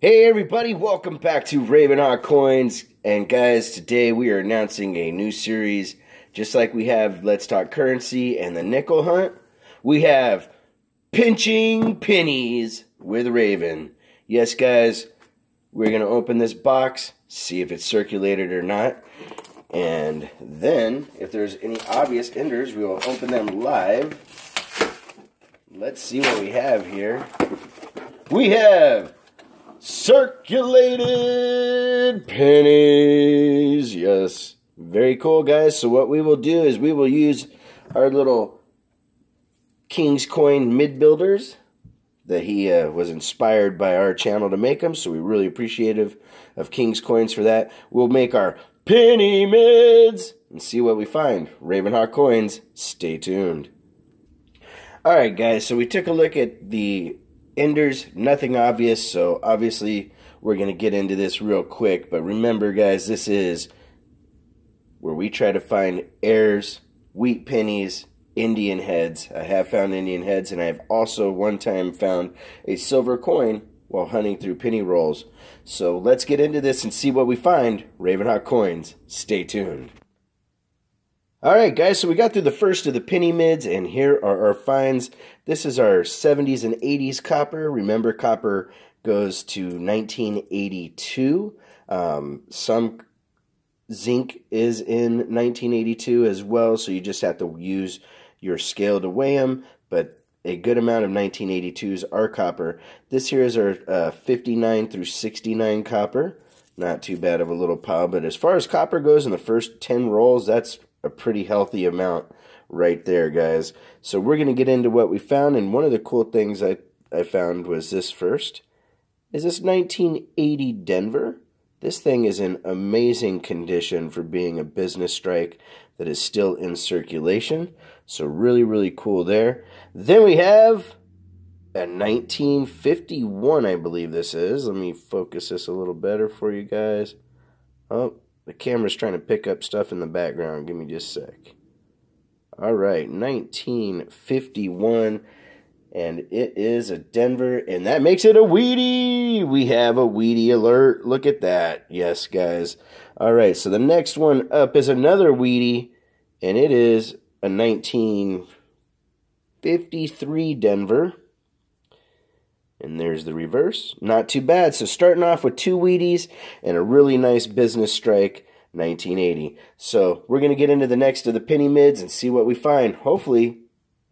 Hey everybody, welcome back to Raven Coins. And guys, today we are announcing a new series. Just like we have Let's Talk Currency and the Nickel Hunt, we have Pinching Pennies with Raven. Yes guys, we're going to open this box, see if it's circulated or not. And then, if there's any obvious enders, we will open them live. Let's see what we have here. We have circulated pennies. Yes, very cool guys. So what we will do is we will use our little King's Coin mid builders that he was inspired by our channel to make them, so we're really appreciative of King's Coins for that. We'll make our penny mids and see what we find. Ravenhawk Coins, stay tuned. Alright guys, so we took a look at the enders, nothing obvious, so obviously we're going to get into this real quick. But remember guys, this is where we try to find heirs, wheat pennies, Indian heads. I have found Indian heads, and I have also one time found a silver coin while hunting through penny rolls. So let's get into this and see what we find. Ravenhawk Coins, stay tuned. Alright guys, so we got through the first of the penny mids, and here are our finds. This is our 70s and 80s copper. Remember, copper goes to 1982. Some zinc is in 1982 as well, so you just have to use your scale to weigh them, but a good amount of 1982s are copper. This here is our 59 through 69 copper. Not too bad of a little pile, but as far as copper goes in the first 10 rolls, that's a pretty healthy amount right there, guys. So we're going to get into what we found, and one of the cool things I found was this first. Is this 1980 Denver? This thing is in amazing condition for being a business strike that is still in circulation. So really, really cool there. Then we have a 1951, I believe this is. Let me focus this a little better for you guys. Oh, the camera's trying to pick up stuff in the background. Give me just a sec. Alright, 1951. And it is a Denver, and that makes it a Wheatie. We have a Wheatie alert. Look at that. Yes, guys. Alright, so the next one up is another Wheatie, and it is a 1953 Denver. And there's the reverse. Not too bad. So starting off with two Wheaties and a really nice business strike, 1980. So we're going to get into the next of the penny mids and see what we find. Hopefully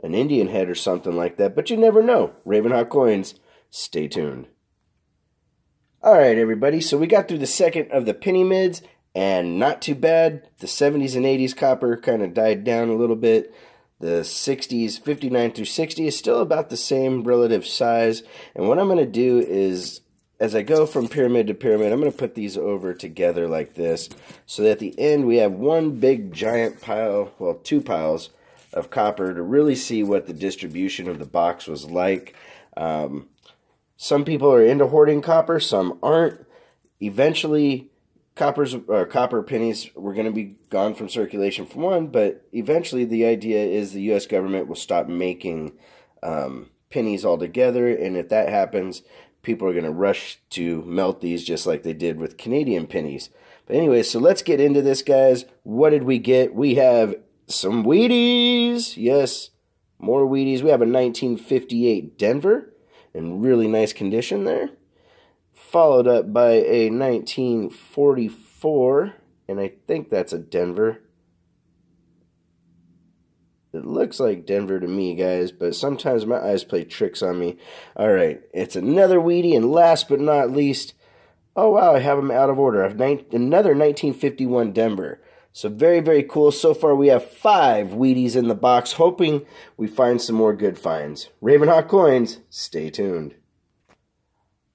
an Indian head or something like that. But you never know. Ravenhawk Coins, stay tuned. Alright everybody, so we got through the second of the penny mids, and not too bad. The 70s and 80s copper kind of died down a little bit. The 60s, 59 through 60, is still about the same relative size. And what I'm going to do is, as I go from pyramid to pyramid, I'm going to put these over together like this, so that at the end we have one big giant pile, well, two piles of copper to really see what the distribution of the box was like. Some people are into hoarding copper, some aren't. Eventually, copper pennies were going to be gone from circulation for one, but eventually the idea is the U.S. government will stop making pennies altogether, and if that happens, people are going to rush to melt these just like they did with Canadian pennies. But anyway, so let's get into this, guys. What did we get? We have some Wheaties. Yes, more Wheaties. We have a 1958 Denver in really nice condition there. Followed up by a 1944, and I think that's a Denver. It looks like Denver to me, guys, but sometimes my eyes play tricks on me. Alright, it's another Wheatie, and last but not least, oh wow, I have them out of order. Another 1951 Denver. So very, very cool. So far we have 5 Wheaties in the box, hoping we find some more good finds. Ravenhawk Coins, stay tuned.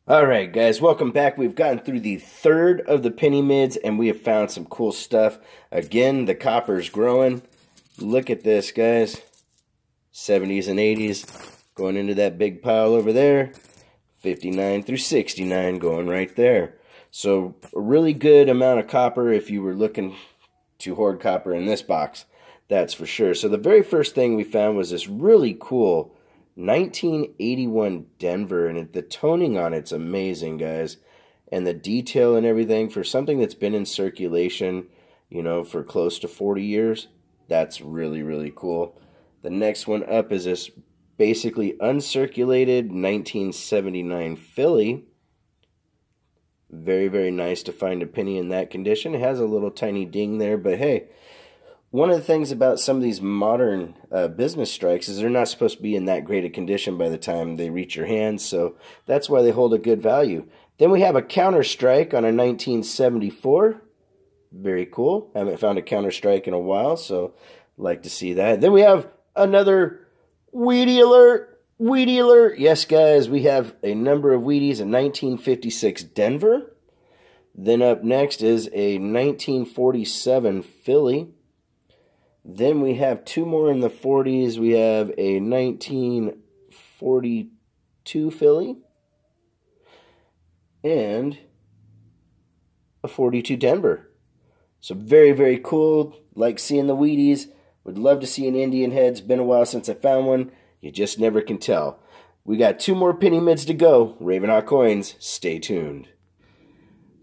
Alright guys, welcome back. We've gotten through the third of the penny mids, and we have found some cool stuff. Again, the copper's growing. Look at this, guys. 70s and 80s going into that big pile over there. 59 through 69 going right there. So a really good amount of copper if you were looking to hoard copper in this box. That's for sure. So the very first thing we found was this really cool 1981 Denver, and the toning on it's amazing, guys. And the detail and everything for something that's been in circulation, you know, for close to 40 years, that's really, really cool. The next one up is this basically uncirculated 1979 Philly. Very, very nice to find a penny in that condition. It has a little tiny ding there, but hey, one of the things about some of these modern business strikes is they're not supposed to be in that great a condition by the time they reach your hands, so that's why they hold a good value. Then we have a counter strike on a 1974. Very cool. Haven't found a counter strike in a while, so like to see that. Then we have another Wheatie alert. Wheatie alert. Yes, guys, we have a number of Wheaties. A 1956 Denver. Then up next is a 1947 Philly. Then we have two more in the 40s. We have a 1942 Philly. And a 42 Denver. So very, very cool. Like seeing the Wheaties. Would love to see an Indian head. It's been a while since I found one. You just never can tell. We got two more penny mids to go. Raven Hawk Coins. Stay tuned.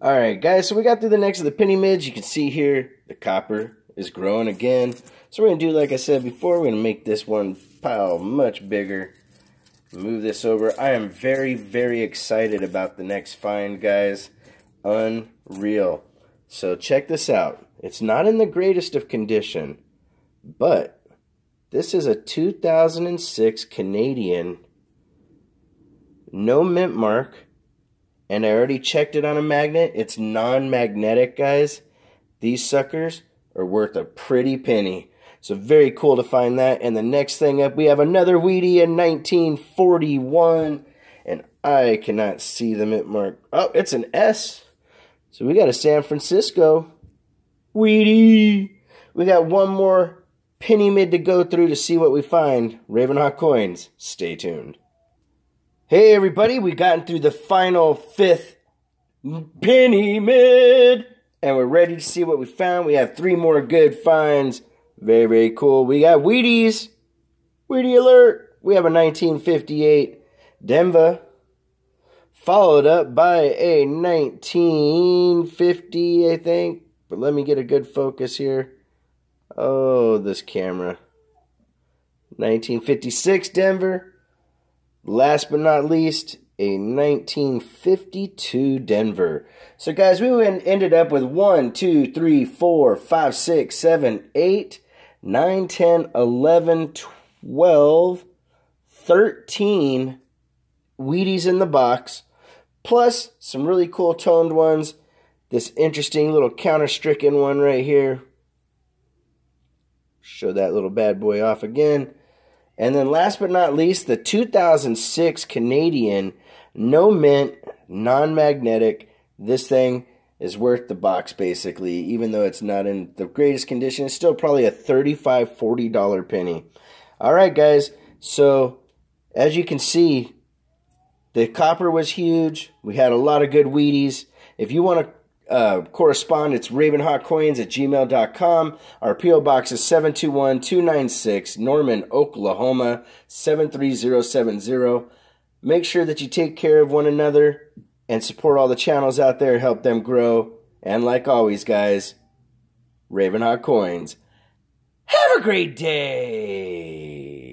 Alright, guys. So we got through the next of the penny mids. You can see here the copper is growing again. So we're going to do like I said before. We're going to make this one pile much bigger. Move this over. I am very, very excited about the next find, guys. Unreal. So check this out. It's not in the greatest of condition, but this is a 2006 Canadian, no mint mark, and I already checked it on a magnet. It's non-magnetic, guys. These suckers are worth a pretty penny. So very cool to find that. And the next thing up, we have another Wheatie in 1941. And I cannot see the mint mark. Oh, it's an S. So we got a San Francisco Wheatie. We got one more penny mid to go through to see what we find. Raven Hawk Coins. Stay tuned. Hey everybody, we gotten through the final fifth penny mid. And we're ready to see what we found. We have three more good finds. Very, very cool. We got Wheaties. Wheatie alert. We have a 1958 Denver. Followed up by a 1950, I think. But let me get a good focus here. Oh, this camera. 1956 Denver. Last but not least, a 1952 Denver. So guys, we ended up with 1, 2, 3, 4, 5, 6, 7, 8, 9, 10, 11, 12, 13 Wheaties in the box, plus some really cool toned ones. This interesting little counter-stricken one right here. Show that little bad boy off again. And then last but not least, the 2006 Canadian, no mint, non-magnetic. This thing is worth the box, basically. Even though it's not in the greatest condition, it's still probably a $35, $40 penny. Alright, guys. So, as you can see, the copper was huge. We had a lot of good Wheaties. If you want to correspond, it's ravenhawkcoins@gmail.com. Our P.O. Box is 721-296, Norman, Oklahoma, 73070. Make sure that you take care of one another and support all the channels out there, help them grow. And like always, guys, Raven Hawk Coins, have a great day!